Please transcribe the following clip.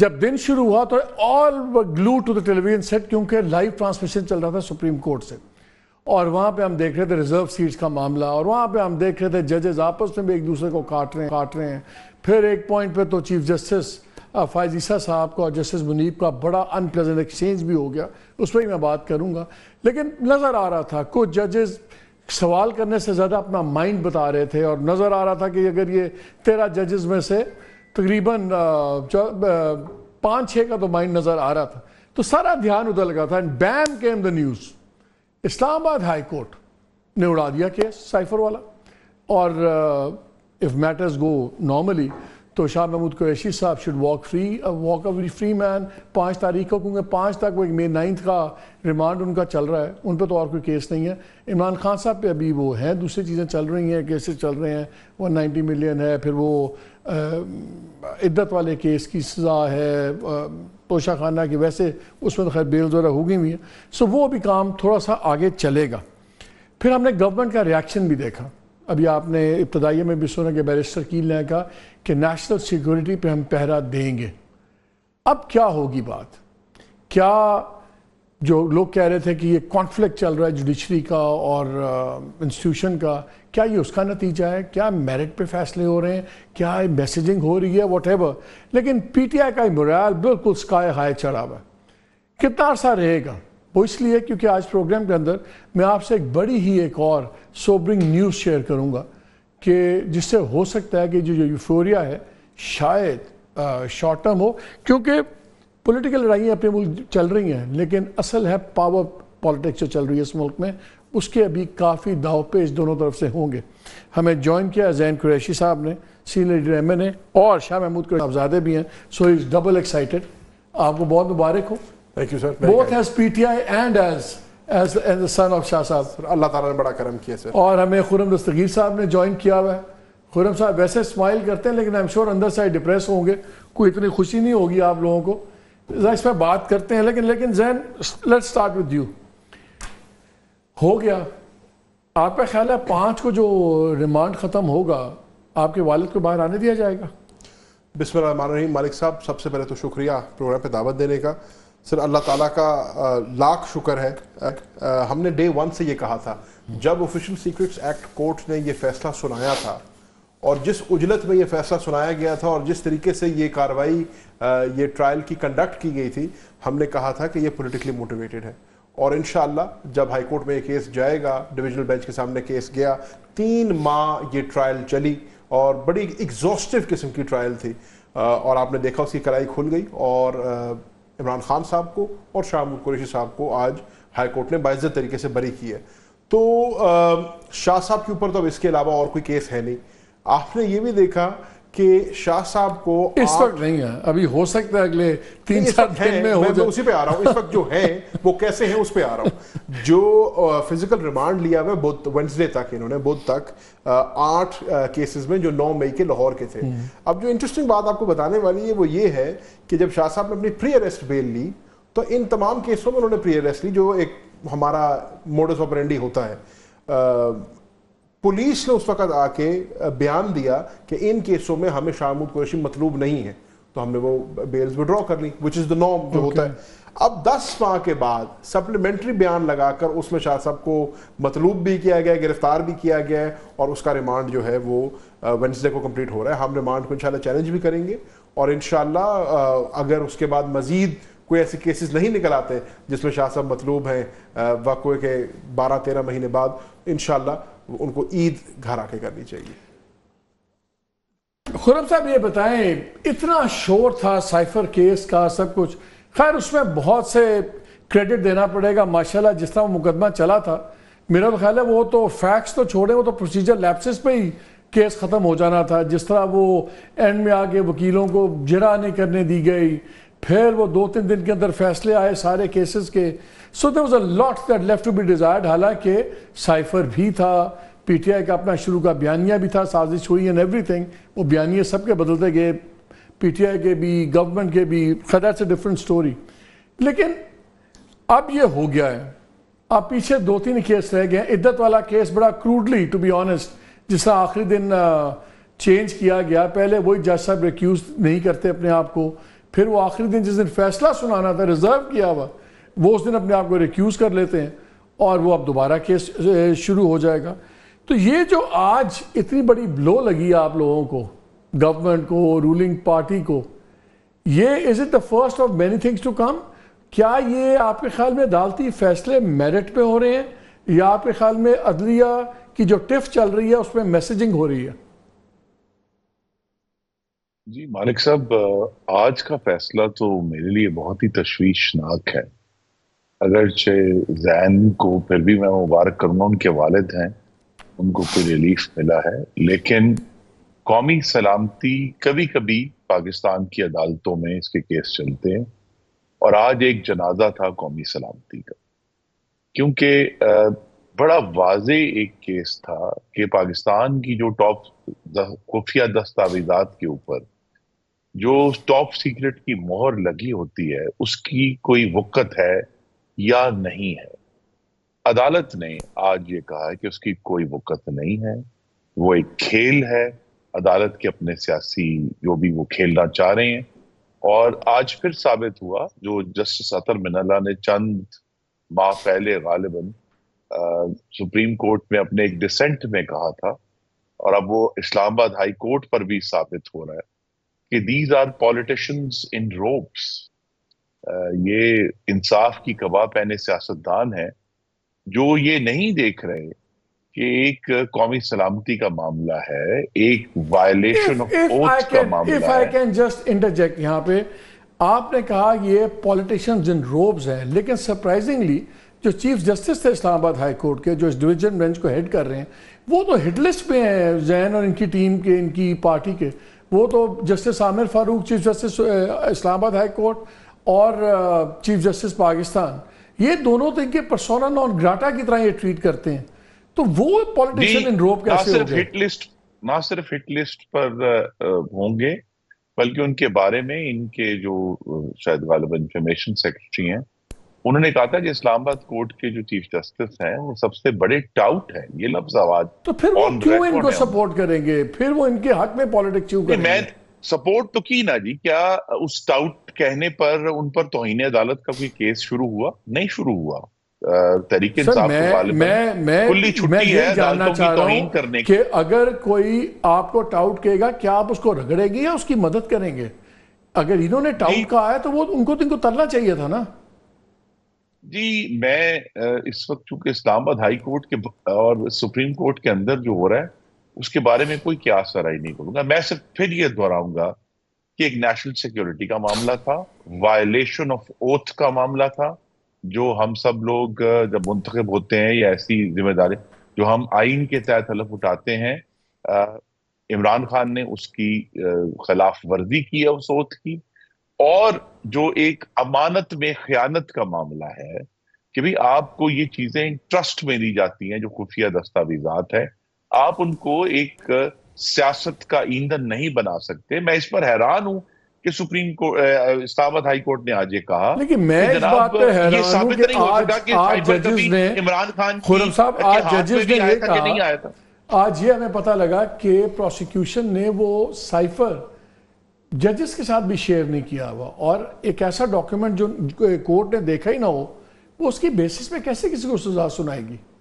جب دن شروع ہوا تو all glued to the television set, کیونکہ لائیو ٹرانسمیشن چل رہا تھا سپریم کورٹ سے، اور وہاں پہ ہم دیکھ رہے تھے ریزرو سیٹس کا معاملہ، اور وہاں پہ ہم دیکھ رہے تھے ججز آپس میں بھی ایک دوسرے کو کاٹ رہے ہیں. پھر ایک پوائنٹ پہ تو چیف جسٹس فائز عیسیٰ صاحب کا اور جسٹس منیب کا بڑا ان پلیزنٹ ایکسچینج بھی ہو گیا، اس پہ ہی میں بات کروں گا. لیکن نظر آ رہا تھا کچھ ججز سوال کرنے سے زیادہ اپنا مائنڈ بتا رہے تھے، اور نظر آ رہا تھا کہ اگر یہ 13 ججز میں سے تقریباً 5-6 کا تو مائنڈ نظر آ رہا تھا، تو سارا دھیان ادھر لگا تھا. And then came the news, Islamabad high court نے اڑا دیا کیس سائفر والا. اور اف میٹرز گو نارملی تو شاہ Mahmood Qureshi sahab should walk a very free man. 5 تاریخ کو، کیونکہ 5 تک وہ 9 کا ریمانڈ ان کا چل رہا ہے، ان پہ تو اور کوئی کیس نہیں ہے. عمران خان صاحب پہ ابھی وہ ہیں، دوسری چیزیں چل رہی ہیں، کیسز چل رہے ہیں. 190 ملین ہے، پھر وہ عدت والے کیس کی سزا ہے توشہ خانہ کی، ویسے اس میں تو خیر بیلز وغیرہ ہو گئی ہوئی ہیں. سو وہ بھی کام تھوڑا سا آگے چلے گا. پھر ہم نے گورنمنٹ کا ریاکشن بھی دیکھا. ابھی آپ نے ابتدائیہ میں بھی سنا کہ بیرسٹر کیل نے کہا کہ نیشنل سیکورٹی پہ ہم پہرا دیں گے. اب کیا ہوگی بات؟ کیا جو لوگ کہہ رہے تھے کہ یہ کانفلکٹ چل رہا ہے جوڈیشری کا اور انسٹیٹیوشن کا، کیا یہ اس کا نتیجہ ہے؟ کیا میرٹ پہ فیصلے ہو رہے ہیں؟ کیا میسیجنگ ہو رہی ہے؟ What ever. لیکن پی ٹی آئی کا مورال بالکل سکائی ہائی چڑھا ہوا ہے. کتنا عرصہ رہے گا؟ وہ اس لیے کیونکہ آج پروگرام کے اندر میں آپ سے ایک اور سوبرنگ نیوز شیئر کروں گا کہ جس سے ہو سکتا ہے کہ جو یوفوریا ہے شاید شارٹ ٹرم ہو، کیونکہ پولیٹیکل لڑائیاں اپنے ملک چل رہی ہیں، لیکن اصل ہے پاور پالیٹکس جو چل رہی ہے اس ملک میں، اس کے ابھی کافی داؤ پیچ دونوں طرف سے ہوں گے. ہمیں جوائن کیا زین قریشی صاحب نے، سینئر لیڈر ایم این اے، اور شاہ محمود صاحبزادے بھی ہیں. سو ہی از ڈبل ایکسائٹیڈ. آپ کو بہت مبارک ہو. Thank you, sir. Both as PTI and as the son of شاہ صاحب. اللہ تعالیٰ نے بڑا کرم کیا سر. اور ہمیں خرم دستگیر صاحب نے جوائن کیا ہوا ہے. خرم صاحب ویسے اسمائل کرتے ہیں لیکن I'm sure اندر سے ڈپریس ہوں گے، کوئی اتنی خوشی نہیں ہوگی آپ لوگوں کو. اس میں بات کرتے ہیں، لیکن زین let's start with you. ہو گیا آپ کا خیال ہے 5 کو جو ریمانڈ ختم ہوگا آپ کے والد کو باہر آنے دیا جائے گا؟ بسم اللہ الرحمن الرحیم. مالک صاحب سب سے پہلے تو شکریہ پروگرام پہ دعوت دینے کا. سر اللہ تعالیٰ کا لاکھ شکر ہے. ہم نے ڈے 1 سے یہ کہا تھا جب آفیشیل سیکرٹس ایکٹ کورٹ نے یہ فیصلہ سنایا تھا، اور جس اجلت میں یہ فیصلہ سنایا گیا تھا اور جس طریقے سے یہ کارروائی یہ ٹرائل کی کنڈکٹ کی گئی تھی، ہم نے کہا تھا کہ یہ پولیٹیکلی موٹیویٹڈ ہے. اور انشاءاللہ جب ہائی کورٹ میں یہ کیس جائے گا، ڈویژنل بینچ کے سامنے کیس گیا، 3 ماہ یہ ٹرائل چلی اور بڑی ایگزاسٹو قسم کی ٹرائل تھی. اور آپ نے دیکھا اس کی کلائی کھل گئی، اور عمران خان صاحب کو اور شاہ محمود قریشی صاحب کو آج ہائی کورٹ نے باعزت طریقے سے بری کی ہے. تو شاہ صاحب کے اوپر تو اب اس کے علاوہ اور کوئی کیس ہے نہیں. آپ نے یہ بھی دیکھا کہ شاہ صاحب کو اس وقت نہیں ہے، ابھی ہو سکتا ہے اگلے 3-4 دن میں ہو جائے. میں اسی پہ آ رہا ہوں. اس وقت جو ہیں وہ کیسے ہیں اس پہ آ رہا ہوں. جو فزیکل ریمانڈ لیا ہوا ہے وینسڈے تک، انہوں نے بدھ تک 8 کیسز میں جو 9 مئی کے لاہور کے تھے. اب جو انٹرسٹنگ بات آپ کو بتانے والی ہے وہ یہ ہے کہ جب شاہ صاحب نے اپنی پری اریسٹ بیل لی تو ان تمام کیسوں میں انہوں نے پری اریسٹ لی، جو ایک ہمارا موڈس آپرینڈی ہوتا ہے. پولیس نے اس وقت آ کے بیان دیا کہ ان کیسوں میں ہمیں شاہ محمود قریشی مطلوب نہیں ہے، تو ہم نے وہ بیلز وڈرا کر لی، وچ از دا نارم جو ہوتا ہے. اب 10 ماہ کے بعد سپلیمنٹری بیان لگا کر اس میں شاہ صاحب کو مطلوب بھی کیا گیا، گرفتار بھی کیا گیا ہے، اور اس کا ریمانڈ جو ہے وہ وینسڈے کو کمپلیٹ ہو رہا ہے. ہم ریمانڈ کو انشاءاللہ چیلنج بھی کریں گے، اور انشاءاللہ اگر اس کے بعد مزید کوئی ایسے کیسز نہیں نکل آتے جس میں شاہ صاحب مطلوب ہیں واقعے کے 12-13 مہینے بعد، انشاءاللہ ان کو عید گھر آ کے کرنی چاہیے. خرم صاحب یہ بتائیں، اتنا شور تھا سائفر کیس کا، سب کچھ، خیر اس میں بہت سے کریڈٹ دینا پڑے گا ماشاءاللہ جس طرح وہ مقدمہ چلا تھا. میرا تو خیال ہے وہ تو فیکٹس تو چھوڑے، وہ تو پروسیجر لیپسز پہ ہی کیس ختم ہو جانا تھا. جس طرح وہ اینڈ میں آگے وکیلوں کو جرا نہیں کرنے دی گئی، پھر وہ 2-3 دن کے اندر فیصلے آئے سارے کیسز کے. سو there was a lot that left to be desired. حالانکہ سائفر بھی تھا، پی ٹی آئی کا اپنا شروع کا بیانیہ بھی تھا، سازش ہوئی اینڈ ایوری تھنگ. وہ بیانیے سب کے بدلتے گئے، پی ٹی آئی کے بھی، گورنمنٹ کے بھی. that's a different story. لیکن اب یہ ہو گیا ہے. اب پیچھے 2-3 کیس رہ گئے ہیں. عدت والا کیس بڑا کروڈلی ٹو بی آنیسٹ، جس طرح آخری دن چینج کیا گیا، پہلے وہی جج صاحب ریکیوز نہیں کرتے اپنے آپ کو، پھر وہ آخری دن جس دن فیصلہ سنانا تھا ریزرو کیا ہوا، وہ اس دن اپنے آپ کو ریکیوز کر لیتے ہیں اور وہ اب دوبارہ کیس شروع ہو جائے گا. تو یہ جو آج اتنی بڑی بلو لگی آپ لوگوں کو، گورنمنٹ کو، رولنگ پارٹی کو، یہ is it the first of many things to come? کیا یہ آپ کے خیال میں عدالتی فیصلے میرٹ پہ ہو رہے ہیں، یا آپ کے خیال میں عدلیہ کی جو ٹف چل رہی ہے اس میں میسیجنگ ہو رہی ہے؟ جی مالک صاحب، آج کا فیصلہ تو میرے لیے بہت ہی تشویشناک ہے. اگرچہ زین کو پھر بھی میں مبارک کروں گا، ان کے والد ہیں، ان کو کوئی ریلیف ملا ہے، لیکن قومی سلامتی کبھی کبھی پاکستان کی عدالتوں میں اس کے کیس چلتے ہیں، اور آج ایک جنازہ تھا قومی سلامتی کا، کیونکہ بڑا واضح ایک کیس تھا کہ پاکستان کی جو ٹاپ خفیہ دستاویزات کے اوپر جو ٹاپ سیکرٹ کی مہر لگی ہوتی ہے اس کی کوئی وقت ہے یا نہیں ہے. عدالت نے آج یہ کہا ہے کہ اس کی کوئی وقت نہیں ہے، وہ ایک کھیل ہے عدالت کے اپنے سیاسی جو بھی وہ کھیلنا چاہ رہے ہیں. اور آج پھر ثابت ہوا جو جسٹس اطہر من اللہ نے چند ماہ پہلے غالباً سپریم کورٹ میں اپنے ایک ڈسینٹ میں کہا تھا، اور اب وہ اسلام آباد ہائی کورٹ پر بھی ثابت ہو رہا ہے کہ these are politicians in robes. یہ انصاف کی کبا پہنے سیاستدان ہیں جو یہ نہیں دیکھ رہے کہ ایک قومی سلامتی کا معاملہ ہے، ایک وائلیشن آف اوتھ کا معاملہ if I ہے. can just interject یہاں پہ، آپ نے کہا یہ پولیٹیشنز ان روبز ہیں، لیکن سرپرائزنگلی جو چیف جسٹس تھے اسلام آباد ہائی کورٹ کے، جو اس ڈویژن بینچ کو ہیڈ کر رہے ہیں، وہ تو ہٹ لسٹ پہ ہیں زین اور ان کی ٹیم کے، ان کی پارٹی کے. وہ تو جسٹس عامر فاروق چیف جسٹس اسلام آباد ہائی کورٹ اور چیف جسٹس پاکستان، یہ دونوں تو ان کے پرسونا نان گراٹا کی طرح یہ ٹریٹ کرتے ہیں. تو وہ پولیٹیشن ان روب کیسے ہو گئے؟ نہ صرف ہٹ لسٹ پر ہوں گے، بلکہ ان کے بارے میں ان کے جو شاید غالباً انفارمیشن سیکرٹری ہیں، انہوں نے کہا تھا کہ اسلام آباد کورٹ کے جو چیف جسٹس ہیں وہ سب سے بڑے ٹاؤٹ ہیں. یہ لفظ آواز تو پھر وہ کیوں ان کو سپورٹ کریں گے؟ پھر وہ ان کے حق میں پالیٹکس کیوں کریں گے؟ میں سپورٹ تو کی نا جی، کیا اس ٹاؤٹ کہنے پر ان پر توہین عدالت کا کوئی کیس شروع ہوا؟ نہیں شروع ہوا. تحریک انصاف کو غالباً کلی چھٹی ہے عدالتوں کی توہین کرنے کی. کہ اگر کوئی آپ کو ٹاؤٹ کہے گا، کیا آپ اس کو رگڑیں گے یا اس کی مدد کریں گے؟ اگر انہوں نے ٹاؤٹ کہا ہے تو وہ ان کو ترنا چاہیے تھا نا. جی میں اس وقت چونکہ اسلام آباد ہائی کورٹ کے اور سپریم کورٹ کے اندر جو ہو رہا ہے اس کے بارے میں کوئی قیاس رائے نہیں کروں گا. میں صرف پھر یہ دہراؤں گا کہ ایک نیشنل سیکیورٹی کا معاملہ تھا، وائلیشن آف اوتھ کا معاملہ تھا، جو ہم سب لوگ جب منتخب ہوتے ہیں یا ایسی ذمہ داری جو ہم آئین کے تحت حلف اٹھاتے ہیں، عمران خان نے اس کی خلاف ورزی کی ہے اس اوتھ کی. اور جو ایک امانت میں خیانت کا معاملہ ہے کہ بھی آپ کو یہ چیزیں ٹرسٹ میں دی جاتی ہیں جو خفیہ دستاویزات ہے، آپ ان کو ایک سیاست کا ایندھن نہیں بنا سکتے. میں اس پر حیران ہوں کہ سپریم کورٹ اسلام آباد ہائی کورٹ نے آج یہ کہا، لیکن میں اس بات پہ حیران ہوں کہ آج ججز نے، عمران خان خرم صاحب آج ججز نے یہ کہا، تھا. آج یہ ہمیں پتہ لگا کہ پروسیکیوشن نے وہ سائفر ججز کے ساتھ بھی شیئر نہیں کیا ہوا، اور ایک ایسا ڈاکیومنٹ جو کورٹ نے دیکھا ہی نہ ہو، وہ اس کی بیسس پہ کیسے کسی کو سزا سنائے گی؟